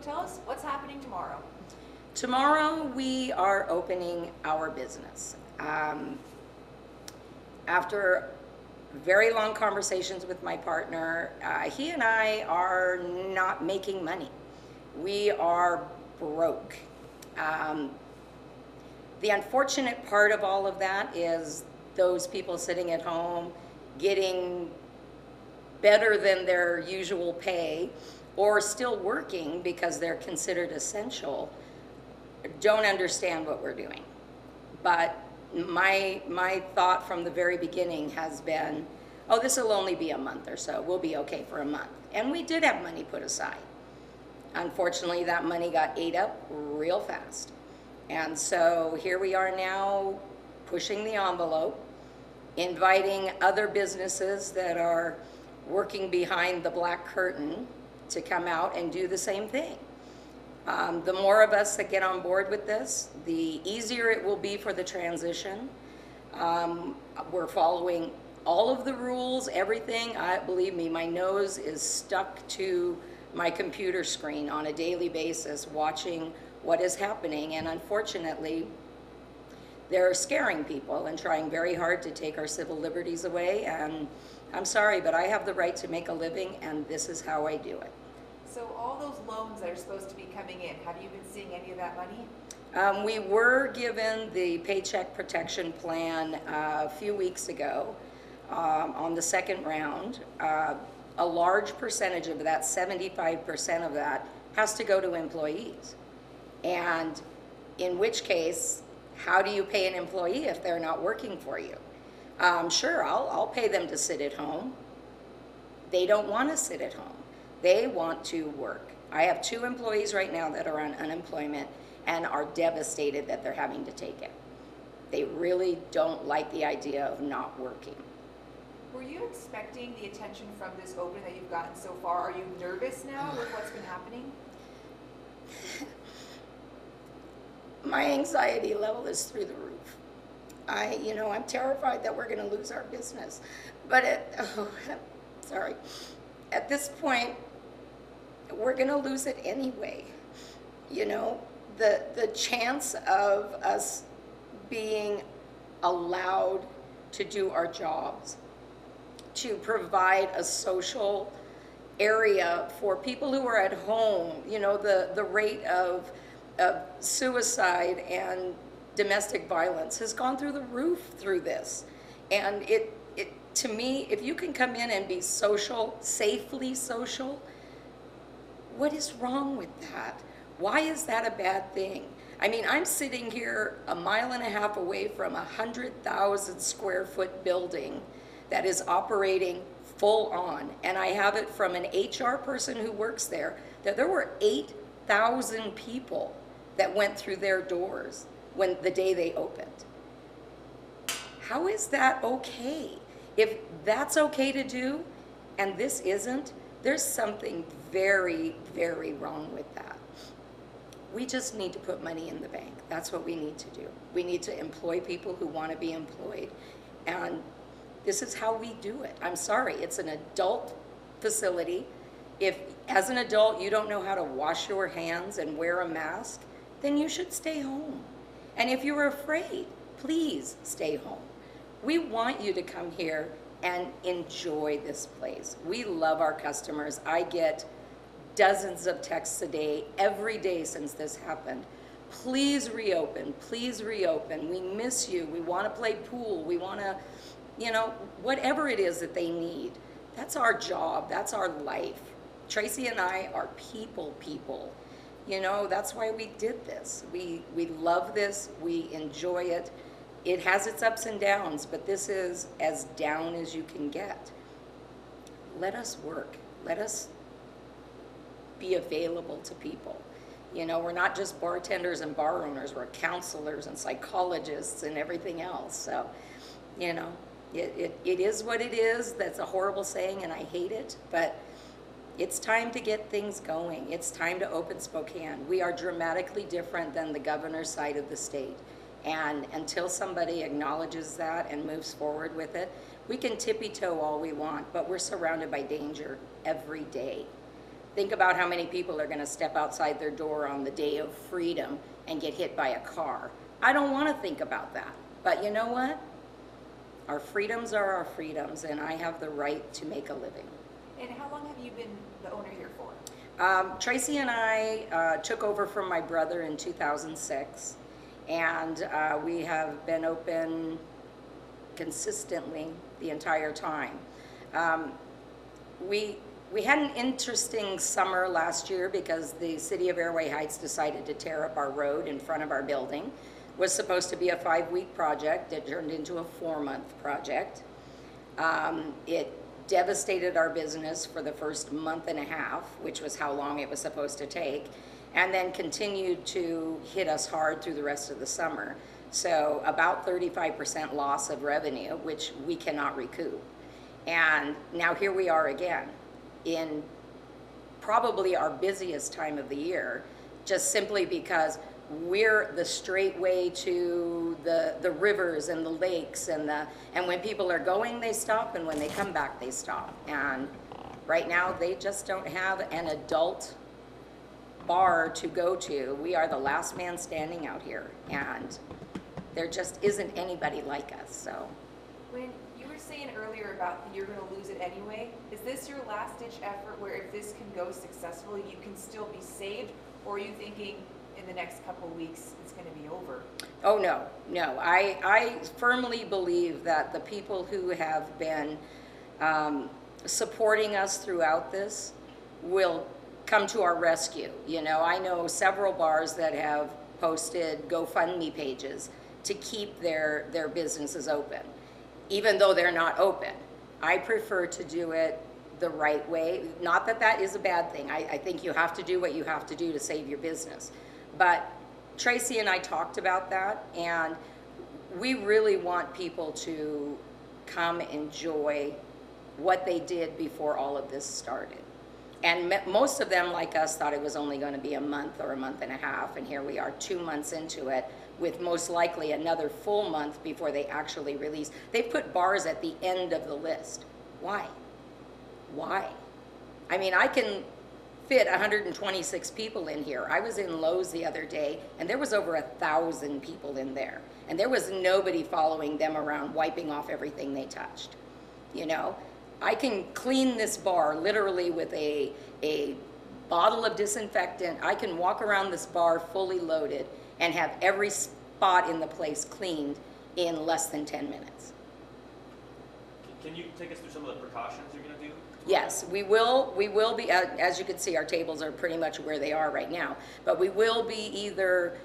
tell us what's happening tomorrow. Tomorrow we are opening our business. After very long conversations with my partner, he and I are not making money. We are broke. The unfortunate part of all of that is those people sitting at home getting better than their usual pay or still working because they're considered essential don't understand what we're doing. But my thought from the very beginning has been, oh, this will only be a month or so. We'll be okay for a month. And we did have money put aside. Unfortunately, that money got ate up real fast. And so here we are now pushing the envelope, inviting other businesses that are working behind the black curtain to come out and do the same thing. The more of us that get on board with this, the easier it will be for the transition. We're following all of the rules, everything. Believe me, my nose is stuck to my computer screen on a daily basis, watching what is happening. And unfortunately, they're scaring people and trying very hard to take our civil liberties away. And I'm sorry, but I have the right to make a living, and this is how I do it. So all those loans that are supposed to be coming in, have you been seeing any of that money? We were given the Paycheck Protection Plan a few weeks ago on the second round. A large percentage of that, 75% of that, has to go to employees. And in which case, how do you pay an employee if they're not working for you? Sure, I'll pay them to sit at home. They don't want to sit at home. They want to work. I have 2 employees right now that are on unemployment and are devastated that they're having to take it. They really don't like the idea of not working. Were you expecting the attention from this opening that you've gotten so far? Are you nervous now with what's been happening? My anxiety level is through the roof. I'm terrified that we're going to lose our business. But at this point, we're going to lose it anyway. The chance of us being allowed to do our jobs, to provide a social area for people who are at home, the rate of suicide and domestic violence has gone through the roof through this. And it to me, if you can come in and be social, safely social, what is wrong with that? Why is that a bad thing? I mean, I'm sitting here a mile and a half away from a 100,000 square foot building that is operating full on. And I have it from an HR person who works there that there were 8,000 people that went through their doors when the day they opened. How is that okay? If that's okay to do and this isn't, there's something very, very wrong with that. We just need to put money in the bank. That's what we need to do. We need to employ people who want to be employed. And this is how we do it. I'm sorry, it's an adult facility. If as an adult you don't know how to wash your hands and wear a mask, then you should stay home. And if you're afraid, please stay home. We want you to come here and enjoy this place. We love our customers. I get dozens of texts a day, every day since this happened. Please reopen, please reopen. We miss you. We want to play pool. We want to, whatever it is that they need. That's our job. That's our life. Tracy and I are people. That's why we did this. We love this. We enjoy it. It has its ups and downs, but this is as down as you can get. Let us work. Let us be available to people. We're not just bartenders and bar owners. We're counselors and psychologists and everything else. So, it is what it is. That's a horrible saying, and I hate it, but it's time to get things going. It's time to open Spokane. We are dramatically different than the governor's side of the state. And until somebody acknowledges that and moves forward with it, we can tippy-toe all we want, but we're surrounded by danger every day. Think about how many people are gonna step outside their door on the day of freedom and get hit by a car. I don't wanna think about that, but you know what? Our freedoms are our freedoms, and I have the right to make a living. And how long have you been the owner here for? Tracy and I took over from my brother in 2006, and we have been open consistently the entire time. We had an interesting summer last year because the city of Airway Heights decided to tear up our road in front of our building. It was supposed to be a 5-week project. It turned into a 4-month project. It devastated our business for the first month and a half, which was how long it was supposed to take, and then continued to hit us hard through the rest of the summer. So about 35% loss of revenue, which we cannot recoup. And now here we are again in probably our busiest time of the year, just simply because we're the straight way to the rivers and the lakes, and when people are going, they stop, and when they come back, they stop. And right now, they just don't have an adult bar to go to. We are the last man standing out here, and there just isn't anybody like us, so. When you were saying earlier about you're going to lose it anyway, is this your last ditch effort where if this can go successfully, you can still be saved, or are you thinking in the next couple of weeks it's going to be over? Oh, no. I firmly believe that the people who have been supporting us throughout this will come to our rescue. You know, I know several bars that have posted GoFundMe pages to keep their businesses open, even though they're not open. I prefer to do it the right way. Not that that is a bad thing. I think you have to do what you have to do to save your business. But Tracy and I talked about that, and we really want people to come enjoy what they did before all of this started. And most of them, like us, thought it was only going to be a month or a month and a half, and here we are 2 months into it, with most likely another full month before they actually release. They put bars at the end of the list. Why? Why? I mean, I can fit 126 people in here. I was in Lowe's the other day, and there was over 1,000 people in there, and there was nobody following them around, wiping off everything they touched. You know, I can clean this bar literally with a bottle of disinfectant. I can walk around this bar fully loaded and have every spot in the place cleaned in less than 10 minutes. Can you take us through some of the precautions you're going to do? Yes, we will be, as you can see, our tables are pretty much where they are right now, but we will be either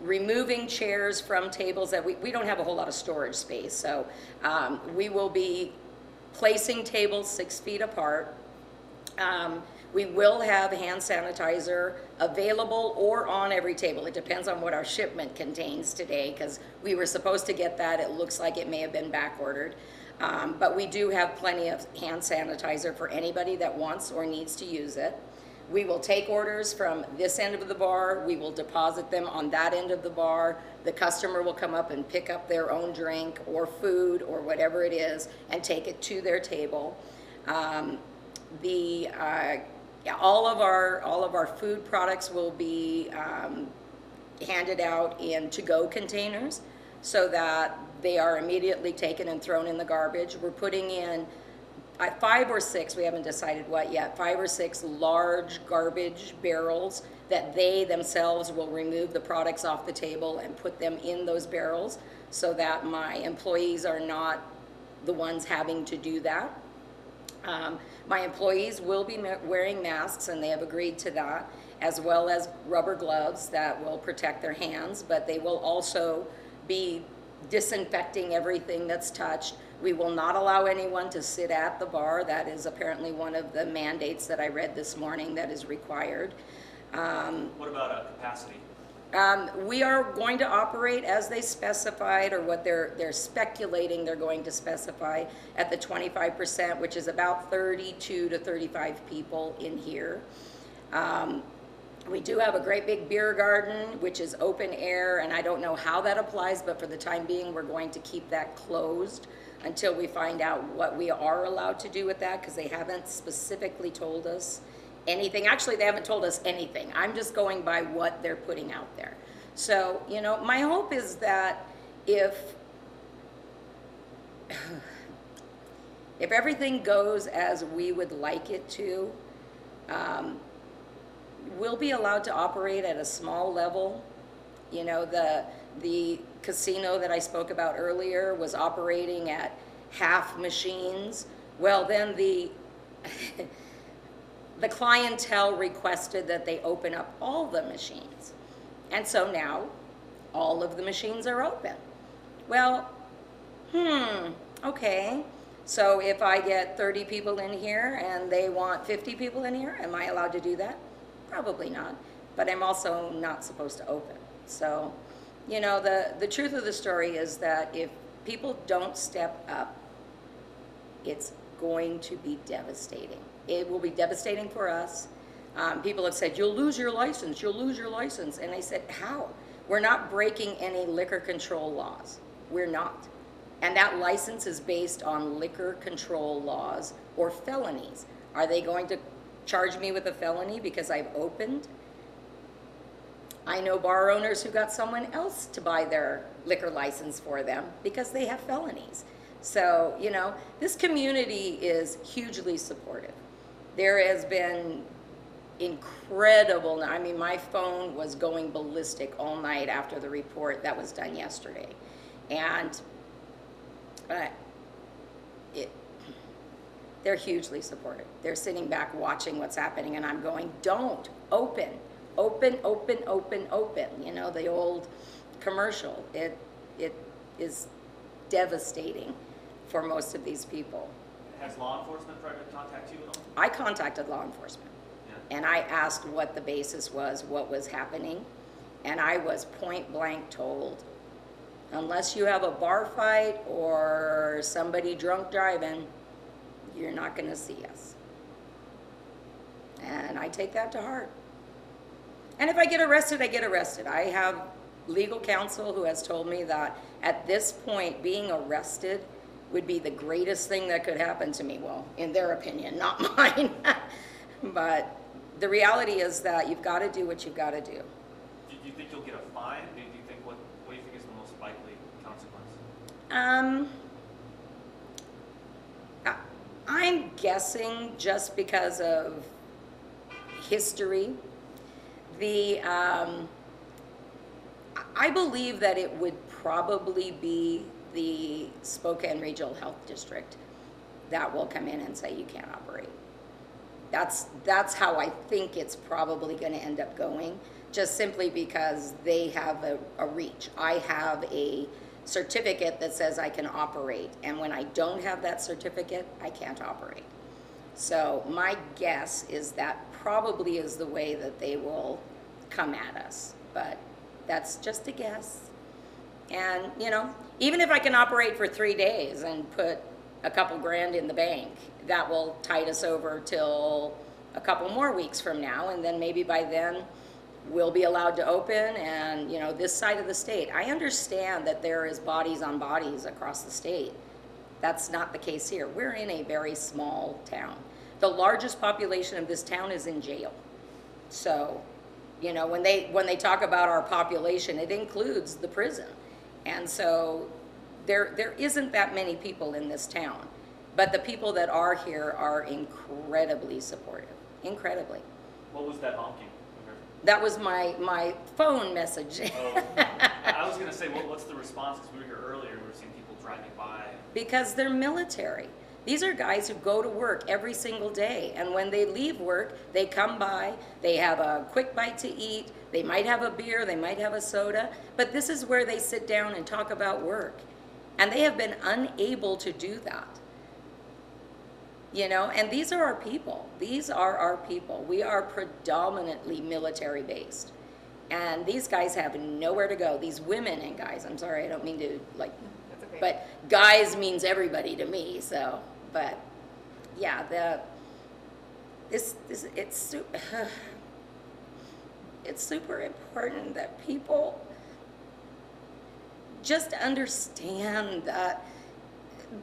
removing chairs from tables that we don't have a whole lot of storage space, so we will be placing tables 6 feet apart. We will have hand sanitizer available or on every table. It depends on what our shipment contains today, because we were supposed to get that. It looks like it may have been back ordered. But we do have plenty of hand sanitizer for anybody that wants or needs to use it. We will take orders from this end of the bar. We will deposit them on that end of the bar. The customer will come up and pick up their own drink or food or whatever it is and take it to their table. All of our food products will be handed out in to-go containers, so that they are immediately taken and thrown in the garbage. We're putting in 5 or 6, we haven't decided what yet, 5 or 6 large garbage barrels that they themselves will remove the products off the table and put them in those barrels, so that my employees are not the ones having to do that. My employees will be wearing masks, and they have agreed to that, as well as rubber gloves that will protect their hands, but they will also be disinfecting everything that's touched. We will not allow anyone to sit at the bar. That is apparently one of the mandates that I read this morning that is required. What about capacity? We are going to operate as they specified, or what they're speculating they're going to specify, at the 25%, which is about 32 to 35 people in here. We do have a great big beer garden, which is open air, and I don't know how that applies, but for the time being, we're going to keep that closed until we find out what we are allowed to do with that, because they haven't specifically told us anything. Actually, they haven't told us anything. I'm just going by what they're putting out there. So, my hope is that if everything goes as we would like it to, we'll be allowed to operate at a small level. The casino that I spoke about earlier was operating at half machines. Well, then the clientele requested that they open up all the machines. And so now all of the machines are open. Well, okay. So if I get 30 people in here and they want 50 people in here, am I allowed to do that? Probably not. But I'm also not supposed to open. So, the truth of the story is that if people don't step up, it's going to be devastating. It will be devastating for us. People have said, you'll lose your license, you'll lose your license. And I said, how? We're not breaking any liquor control laws. We're not. And that license is based on liquor control laws or felonies. Are they going to charge me with a felony because I've opened? I know bar owners who got someone else to buy their liquor license for them because they have felonies. So, this community is hugely supportive. There has been incredible, my phone was going ballistic all night after the report that was done yesterday. And they're hugely supportive. They're sitting back watching what's happening, and I'm going, don't, open, open, open, open, open. The old commercial. It is devastating for most of these people. Has law enforcement tried to contact you at all? I contacted law enforcement, and I asked what the basis was, what was happening, and I was point blank told, unless you have a bar fight or somebody drunk driving, you're not going to see us. And I take that to heart. And if I get arrested, I get arrested. I have legal counsel who has told me that at this point, being arrested would be the greatest thing that could happen to me. Well, in their opinion, not mine. But the reality is that you've got to do what you've got to do. Do you think you'll get a fine? Do you think what do you think is the most likely consequence? I'm guessing just because of history. I believe that it would probably be the Spokane Regional Health District that will come in and say you can't operate. That's how I think it's probably going to end up going, just simply because they have a reach. I have a certificate that says I can operate, and when I don't have that certificate, I can't operate. So my guess is that probably is the way that they will come at us, but that's just a guess. And even if I can operate for 3 days and put a couple grand in the bank, that will tide us over till a couple more weeks from now, and then maybe by then we'll be allowed to open. And this side of the state, I understand that there is bodies on bodies across the state. That's not the case here. We're in a very small town. The largest population of this town is in jail. So when they talk about our population, it includes the prison. And so there isn't that many people in this town, but the people that are here are incredibly supportive, incredibly. What was that honking? That was my phone message. Oh, I was going to say, what's the response? Because we were here earlier, we were seeing people driving by. Because they're military. These are guys who go to work every single day, and when they leave work, they come by, they have a quick bite to eat, they might have a beer, they might have a soda, but this is where they sit down and talk about work. And they have been unable to do that. And these are our people. These are our people. We are predominantly military based. And these guys have nowhere to go. These women and guys, I'm sorry, I don't mean to That's okay. but guys means everybody to me, so, but yeah, it's super important that people just understand that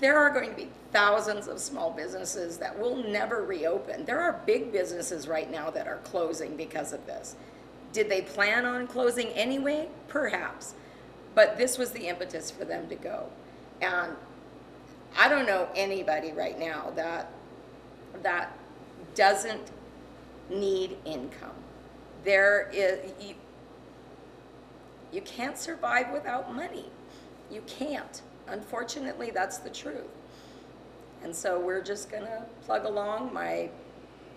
there are going to be thousands of small businesses that will never reopen. There are big businesses right now that are closing because of this. Did they plan on closing anyway? Perhaps. But this was the impetus for them to go. And I don't know anybody right now that doesn't need income. There is, you can't survive without money. You can't. Unfortunately, that's the truth. And so we're just gonna plug along. My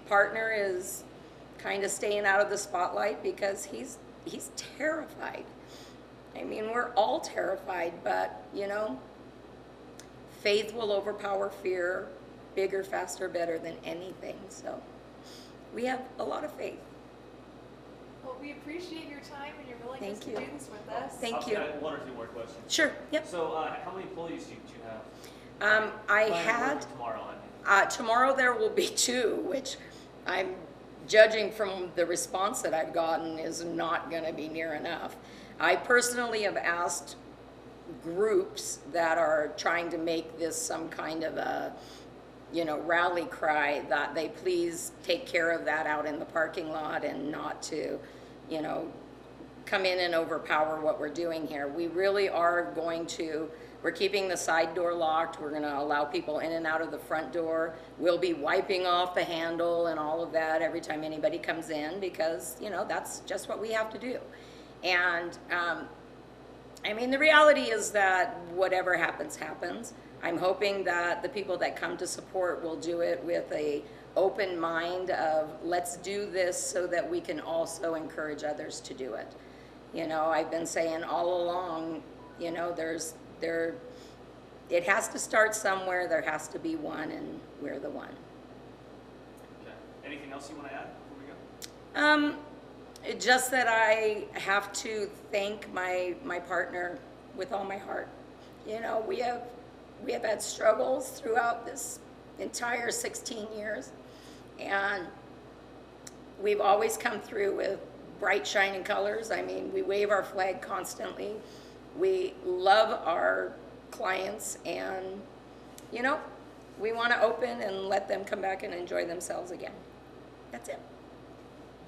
partner is kind of staying out of the spotlight because he's terrified. I mean, we're all terrified, but you know, faith will overpower fear, bigger, faster, better than anything. So we have a lot of faith. Well, we appreciate your time and your willingness Thank to you. do this with us. Thank you. I have one or two more questions. Sure, yep. So, how many employees do you have? I Planning had, working tomorrow, I mean. tomorrow there will be 2, which I'm judging from the response that I've gotten is not gonna be near enough. I personally have asked groups that are trying to make this some kind of a, you know, rally cry, that they please take care of that out in the parking lot and not to, you know, come in and overpower what we're doing here. We really are going to, we're keeping the side door locked. We're gonna allow people in and out of the front door. We'll be wiping off the handle and all of that every time anybody comes in because, you know, that's just what we have to do. And, I mean, the reality is that whatever happens, happens. I'm hoping that the people that come to support will do it with a open mind of let's do this so that we can also encourage others to do it. You know, I've been saying all along, you know, it has to start somewhere, there has to be one, and we're the one. Okay. Anything else you want to add before we go? Just that I have to thank my partner with all my heart. You know, we have had struggles throughout this entire 16 years, and we've always come through with bright shining colors. I mean, we wave our flag constantly. We love our clients, and you know, we want to open and let them come back and enjoy themselves again. That's it.